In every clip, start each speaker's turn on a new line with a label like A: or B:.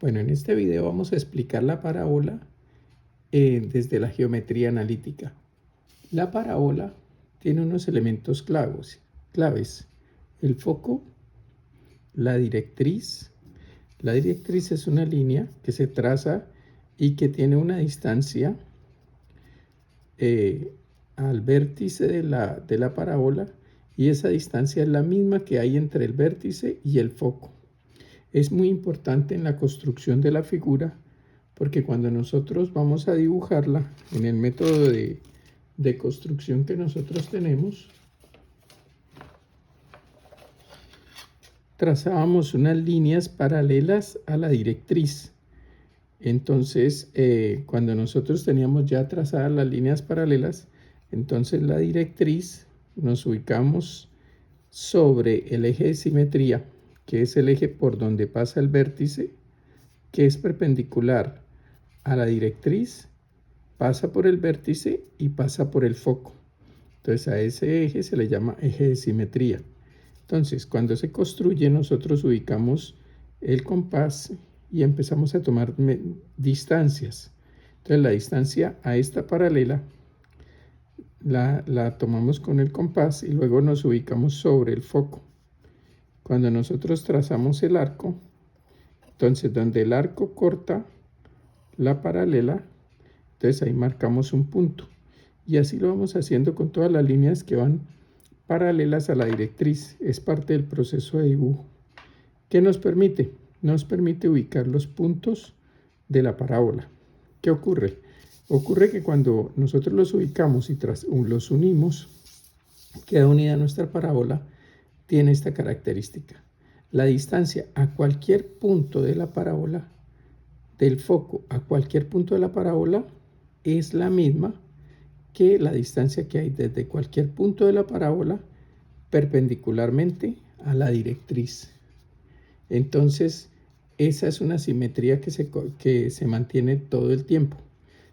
A: Bueno, en este video vamos a explicar la parábola desde la geometría analítica. La parábola tiene unos elementos claves. El foco, la directriz. La directriz es una línea que se traza y que tiene una distancia al vértice de la parábola, y esa distancia es la misma que hay entre el vértice y el foco. Es muy importante en la construcción de la figura, porque cuando nosotros vamos a dibujarla en el método de construcción que nosotros tenemos, trazábamos unas líneas paralelas a la directriz. Entonces, cuando nosotros teníamos ya trazadas las líneas paralelas, entonces la directriz nos ubicamos sobre el eje de simetría, que es el eje por donde pasa el vértice, que es perpendicular a la directriz, pasa por el vértice y pasa por el foco. Entonces a ese eje se le llama eje de simetría. Entonces, cuando se construye, nosotros ubicamos el compás y empezamos a tomar distancias. Entonces la distancia a esta paralela la tomamos con el compás y luego nos ubicamos sobre el foco. Cuando nosotros trazamos el arco, entonces donde el arco corta la paralela, entonces ahí marcamos un punto. Y así lo vamos haciendo con todas las líneas que van paralelas a la directriz. Es parte del proceso de dibujo. ¿Qué nos permite? Nos permite ubicar los puntos de la parábola. ¿Qué ocurre? Ocurre que cuando nosotros los ubicamos y los unimos, queda unida nuestra parábola, tiene esta característica. La distancia a cualquier punto de la parábola, del foco a cualquier punto de la parábola, es la misma que la distancia que hay desde cualquier punto de la parábola perpendicularmente a la directriz. Entonces, esa es una simetría que se mantiene todo el tiempo.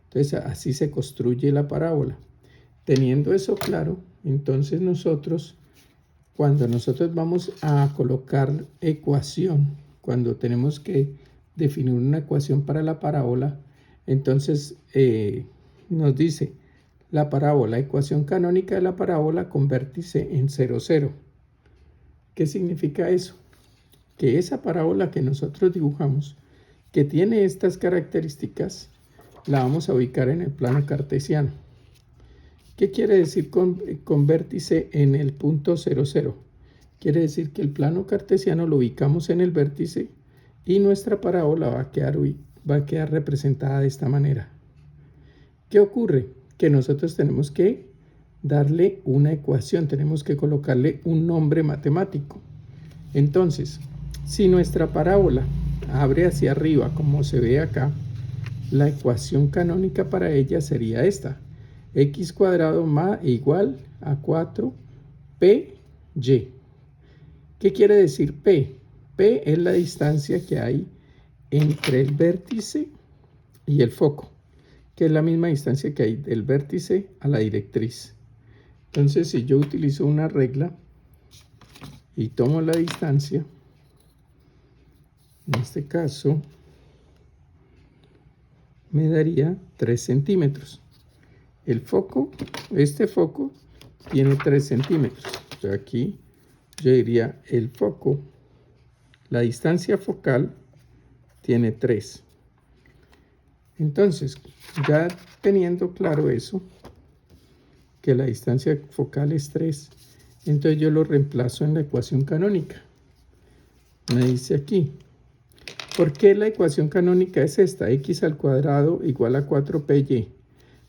A: Entonces, así se construye la parábola. Teniendo eso claro, entonces cuando nosotros vamos a colocar ecuación, cuando tenemos que definir una ecuación para la parábola, entonces nos dice la parábola, ecuación canónica de la parábola con vértice en 0, 0. ¿Qué significa eso? Que esa parábola que nosotros dibujamos, que tiene estas características, la vamos a ubicar en el plano cartesiano. ¿Qué quiere decir con vértice en el punto 0, 0? Quiere decir que el plano cartesiano lo ubicamos en el vértice y nuestra parábola va a quedar representada de esta manera. ¿Qué ocurre? Que nosotros tenemos que darle una ecuación, tenemos que colocarle un nombre matemático. Entonces, si nuestra parábola abre hacia arriba, como se ve acá, la ecuación canónica para ella sería esta: x cuadrado más igual a 4py. ¿Qué quiere decir p? P es la distancia que hay entre el vértice y el foco, que es la misma distancia que hay del vértice a la directriz. Entonces, si yo utilizo una regla y tomo la distancia, en este caso me daría 3 centímetros. El foco, este foco, tiene 3 centímetros. Entonces aquí yo diría el foco, la distancia focal tiene 3. Entonces, ya teniendo claro eso, que la distancia focal es 3, entonces yo lo reemplazo en la ecuación canónica. Me dice aquí, ¿por qué la ecuación canónica es esta? X al cuadrado igual a 4py.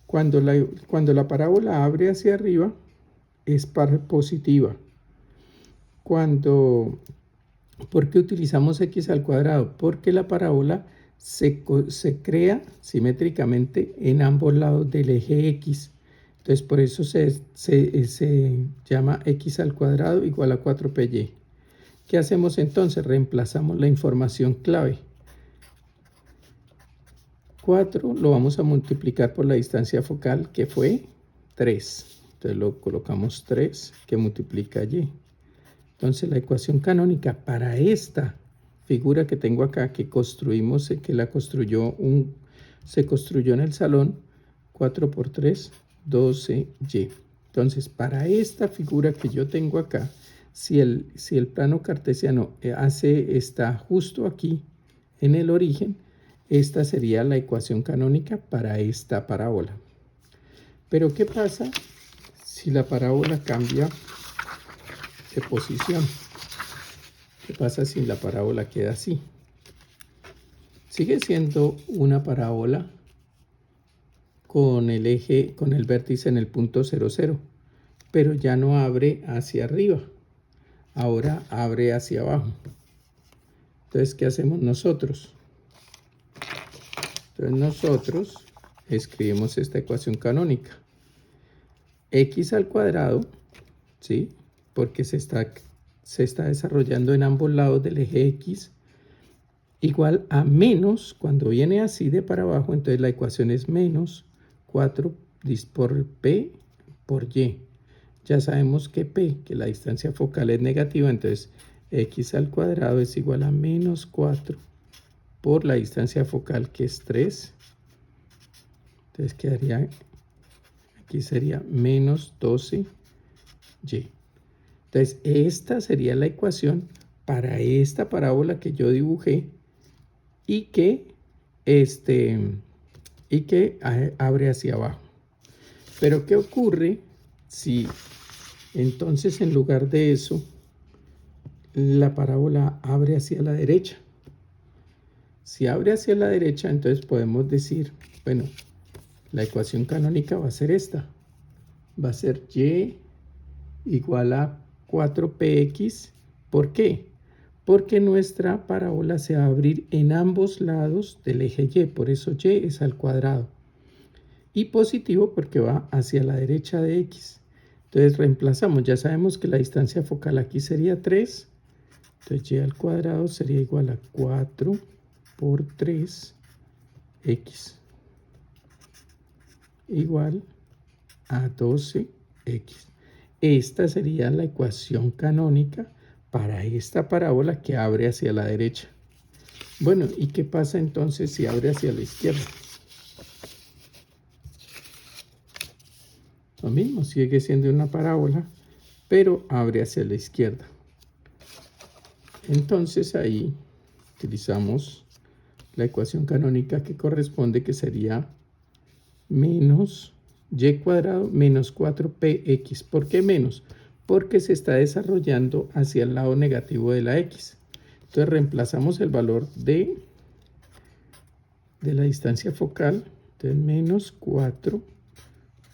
A: Cuando la parábola abre hacia arriba, es positiva. ¿Por qué utilizamos x al cuadrado? Porque la parábola se crea simétricamente en ambos lados del eje x. Entonces, por eso se llama x al cuadrado igual a 4py. ¿Qué hacemos entonces? Reemplazamos la información clave. 4 lo vamos a multiplicar por la distancia focal, que fue 3. Entonces lo colocamos 3, que multiplica y. Entonces la ecuación canónica para esta figura que tengo acá, que construimos, se construyó en el salón, 4 por 3, 12y. Entonces, para esta figura que yo tengo acá, si el plano cartesiano está justo aquí en el origen, esta sería la ecuación canónica para esta parábola. Pero ¿qué pasa si la parábola cambia de posición? ¿Qué pasa si la parábola queda así? Sigue siendo una parábola con el vértice en el punto 0, 0, pero ya no abre hacia arriba, ahora abre hacia abajo. Entonces, ¿qué hacemos nosotros? Entonces nosotros escribimos esta ecuación canónica. X al cuadrado, ¿sí? Porque se está desarrollando en ambos lados del eje X, igual a menos, cuando viene así de para abajo, entonces la ecuación es menos 4 por P por Y. Ya sabemos que P, que la distancia focal es negativa, entonces X al cuadrado es igual a menos 4 por la distancia focal, que es 3. Entonces quedaría, aquí sería menos 12y. Entonces esta sería la ecuación para esta parábola que yo dibujé y que abre hacia abajo. Pero ¿qué ocurre si entonces en lugar de eso la parábola abre hacia la derecha? Si abre hacia la derecha, entonces podemos decir, bueno, la ecuación canónica va a ser esta. Va a ser y igual a 4px. ¿Por qué? Porque nuestra parábola se va a abrir en ambos lados del eje y, por eso y es al cuadrado. Y positivo porque va hacia la derecha de x. Entonces reemplazamos, ya sabemos que la distancia focal aquí sería 3. Entonces y al cuadrado sería igual a 4 por 3x igual a 12x. Esta sería la ecuación canónica para esta parábola que abre hacia la derecha. Bueno, ¿y qué pasa entonces si abre hacia la izquierda? Lo mismo, sigue siendo una parábola, pero abre hacia la izquierda. Entonces ahí utilizamos la ecuación canónica que corresponde, que sería menos y cuadrado menos 4px. ¿Por qué menos? Porque se está desarrollando hacia el lado negativo de la x. Entonces reemplazamos el valor de la distancia focal. Entonces menos 4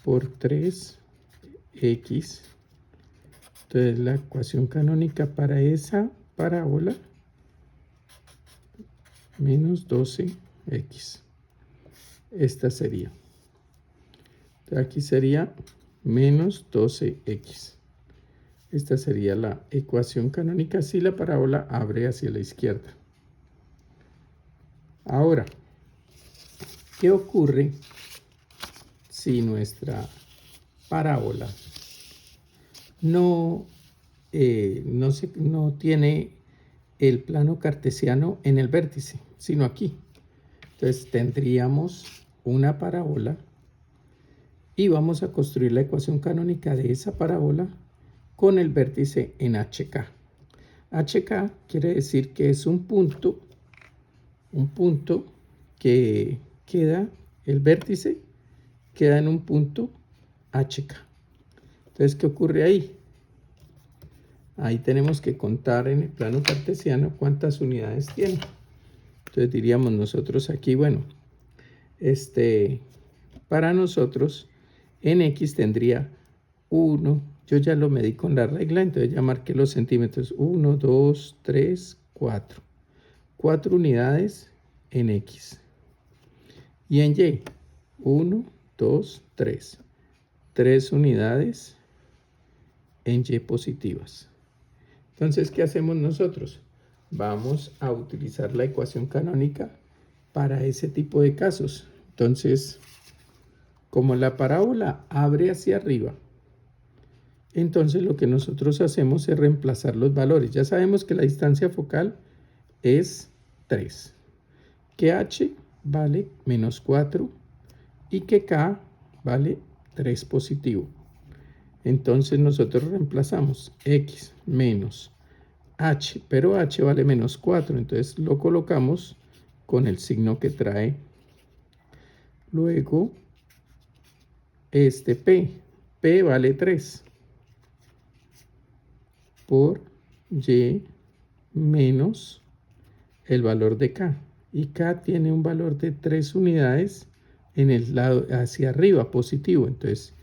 A: por 3x. Entonces la ecuación canónica para esa parábola, menos 12x. Esta sería. Entonces aquí sería menos 12x. Esta sería la ecuación canónica si la parábola abre hacia la izquierda. Ahora, ¿qué ocurre si nuestra parábola no tiene el plano cartesiano en el vértice, sino aquí? Entonces tendríamos una parábola y vamos a construir la ecuación canónica de esa parábola con el vértice en HK. HK quiere decir que es un punto que queda, el vértice queda en un punto HK. Entonces, ¿qué ocurre ahí? Ahí tenemos que contar en el plano cartesiano cuántas unidades tiene. Entonces diríamos nosotros aquí, bueno, para nosotros en X tendría 1, yo ya lo medí con la regla, entonces ya marqué los centímetros, 1, 2, 3, 4. 4 unidades en X. Y en Y, 1, 2, 3. 3 unidades en Y positivas. Entonces, ¿qué hacemos nosotros? Vamos a utilizar la ecuación canónica para ese tipo de casos. Entonces, como la parábola abre hacia arriba, entonces lo que nosotros hacemos es reemplazar los valores. Ya sabemos que la distancia focal es 3. Que h vale menos 4 y que k vale 3 positivo. Entonces nosotros reemplazamos x menos h, pero h vale menos 4, entonces lo colocamos con el signo que trae. Luego, este p vale 3 por y menos el valor de k. Y k tiene un valor de 3 unidades en el lado hacia arriba, positivo. Entonces,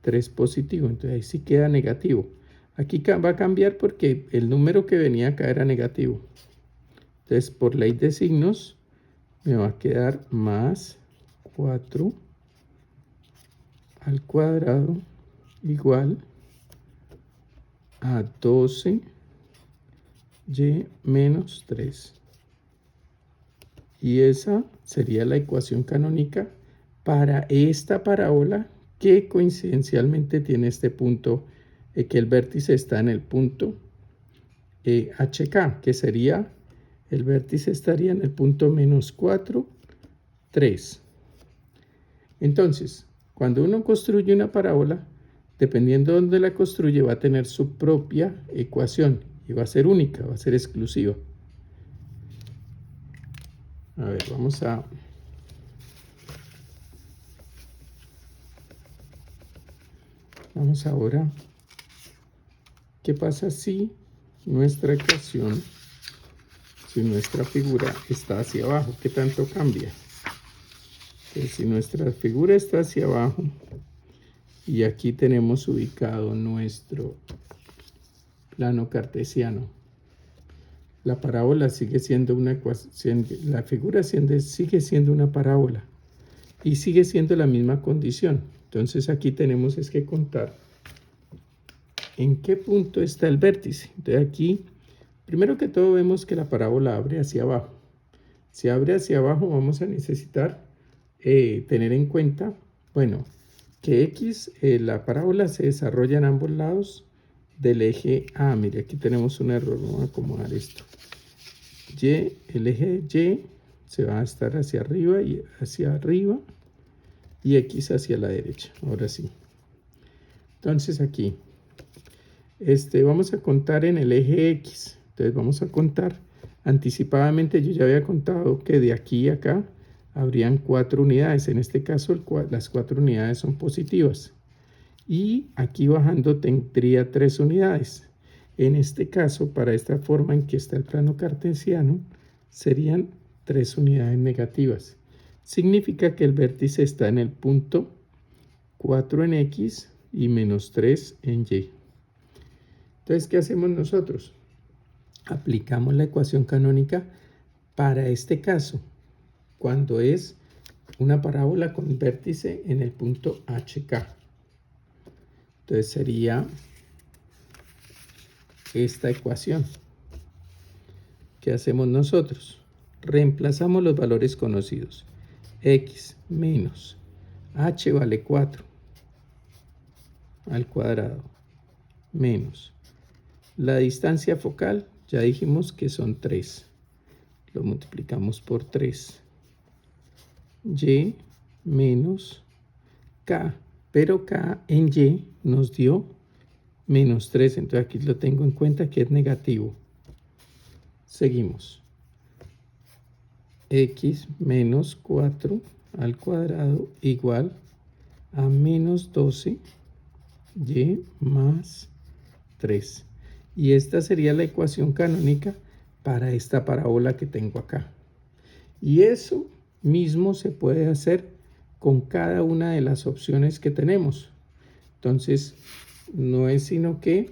A: 3 positivo. Entonces, ahí sí queda negativo. Aquí va a cambiar porque el número que venía acá era negativo. Entonces, por ley de signos, me va a quedar más 4 al cuadrado igual a 12 y menos 3. Y esa sería la ecuación canónica para esta parábola que coincidencialmente tiene este punto, que el vértice está en el punto HK, que sería, el vértice estaría en el punto menos 4, 3. Entonces, cuando uno construye una parábola, dependiendo de dónde la construye, va a tener su propia ecuación y va a ser única, va a ser exclusiva. A ver, vamos ahora. ¿Qué pasa si nuestra ecuación, si nuestra figura está hacia abajo? ¿Qué tanto cambia? Pues si nuestra figura está hacia abajo y aquí tenemos ubicado nuestro plano cartesiano, la parábola sigue siendo una ecuación, la figura sigue siendo una parábola y sigue siendo la misma condición. Entonces aquí tenemos es que contar en qué punto está el vértice. Entonces aquí, primero que todo, vemos que la parábola abre hacia abajo. Si abre hacia abajo, vamos a necesitar tener en cuenta, bueno, que X, la parábola se desarrolla en ambos lados del eje A. Mire, aquí tenemos un error, vamos a acomodar esto. El eje Y se va a estar hacia arriba y X hacia la derecha. Ahora sí. Entonces aquí, vamos a contar en el eje X. Entonces vamos a contar anticipadamente. Yo ya había contado que de aquí a acá habrían 4 unidades. En este caso, las 4 unidades son positivas. Y aquí bajando tendría 3 unidades. En este caso, para esta forma en que está el plano cartesiano, serían 3 unidades negativas. Significa que el vértice está en el punto 4 en X y menos 3 en Y. Entonces, ¿qué hacemos nosotros? Aplicamos la ecuación canónica para este caso, cuando es una parábola con vértice en el punto HK. Entonces sería esta ecuación. ¿Qué hacemos nosotros? Reemplazamos los valores conocidos. X menos h vale 4 al cuadrado menos la distancia focal, ya dijimos que son 3. Lo multiplicamos por 3. Y menos k, pero k en y nos dio menos 3, entonces aquí lo tengo en cuenta que es negativo. Seguimos. X menos 4 al cuadrado igual a menos 12 y más 3. Y esta sería la ecuación canónica para esta parábola que tengo acá. Y eso mismo se puede hacer con cada una de las opciones que tenemos. Entonces, no es sino que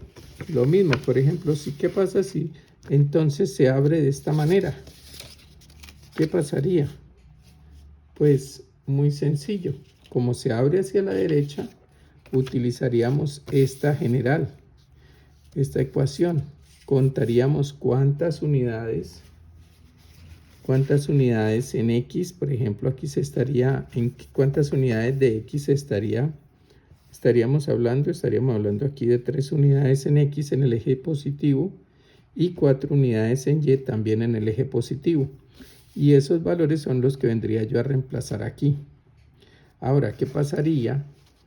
A: lo mismo. Por ejemplo, ¿qué pasa si entonces se abre de esta manera? ¿Qué pasaría? Pues muy sencillo. Como se abre hacia la derecha, utilizaríamos esta general, esta ecuación. Contaríamos cuántas unidades en X, por ejemplo, aquí en cuántas unidades de X estaríamos hablando aquí de 3 unidades en X en el eje positivo y 4 unidades en y también en el eje positivo. Y esos valores son los que vendría yo a reemplazar aquí. Ahora, ¿qué pasaría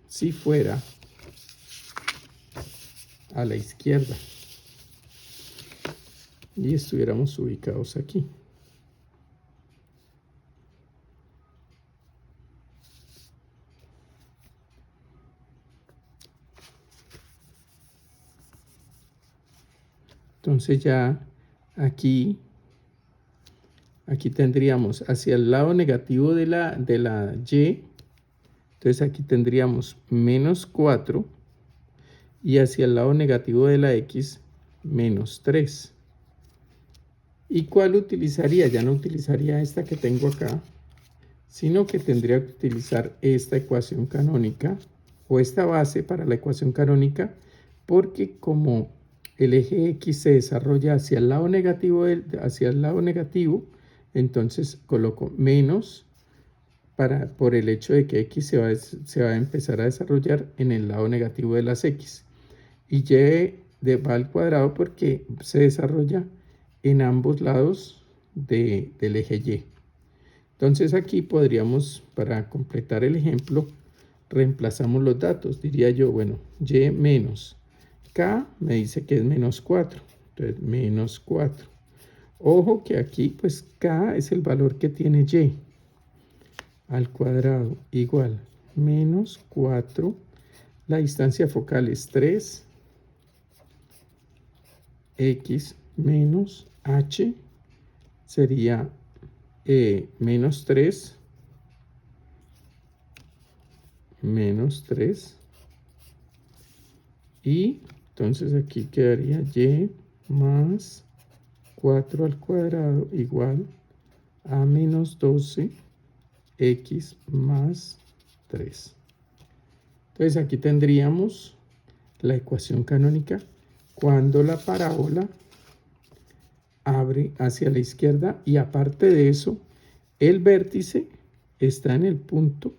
A: si fuera a la izquierda y estuviéramos ubicados aquí? Entonces ya aquí tendríamos hacia el lado negativo de la y, entonces aquí tendríamos menos 4, y hacia el lado negativo de la x, menos 3. ¿Y cuál utilizaría? Ya no utilizaría esta que tengo acá, sino que tendría que utilizar esta ecuación canónica, o esta base para la ecuación canónica, porque como el eje X se desarrolla hacia el lado negativo, entonces coloco menos por el hecho de que X se va a empezar a desarrollar en el lado negativo de las X. Y Y va al cuadrado porque se desarrolla en ambos lados del eje Y. Entonces aquí podríamos, para completar el ejemplo, reemplazamos los datos. Diría yo, bueno, y menos k me dice que es menos 4. Entonces, menos 4. Ojo que aquí, pues, k es el valor que tiene y al cuadrado, igual, menos 4. La distancia focal es 3. X menos h sería menos 3. Menos 3. Y entonces aquí quedaría y más 4 al cuadrado igual a menos 12 x más 3. Entonces aquí tendríamos la ecuación canónica cuando la parábola abre hacia la izquierda, y aparte de eso, el vértice está en el punto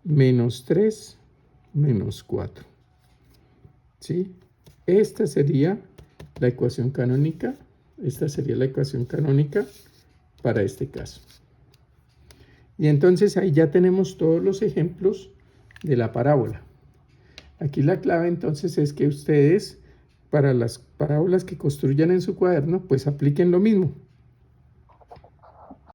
A: menos 3, menos 4. ¿Sí? Esta sería la ecuación canónica. Esta sería la ecuación canónica para este caso. Y entonces ahí ya tenemos todos los ejemplos de la parábola. Aquí la clave entonces es que ustedes, para las parábolas que construyan en su cuaderno, pues apliquen lo mismo.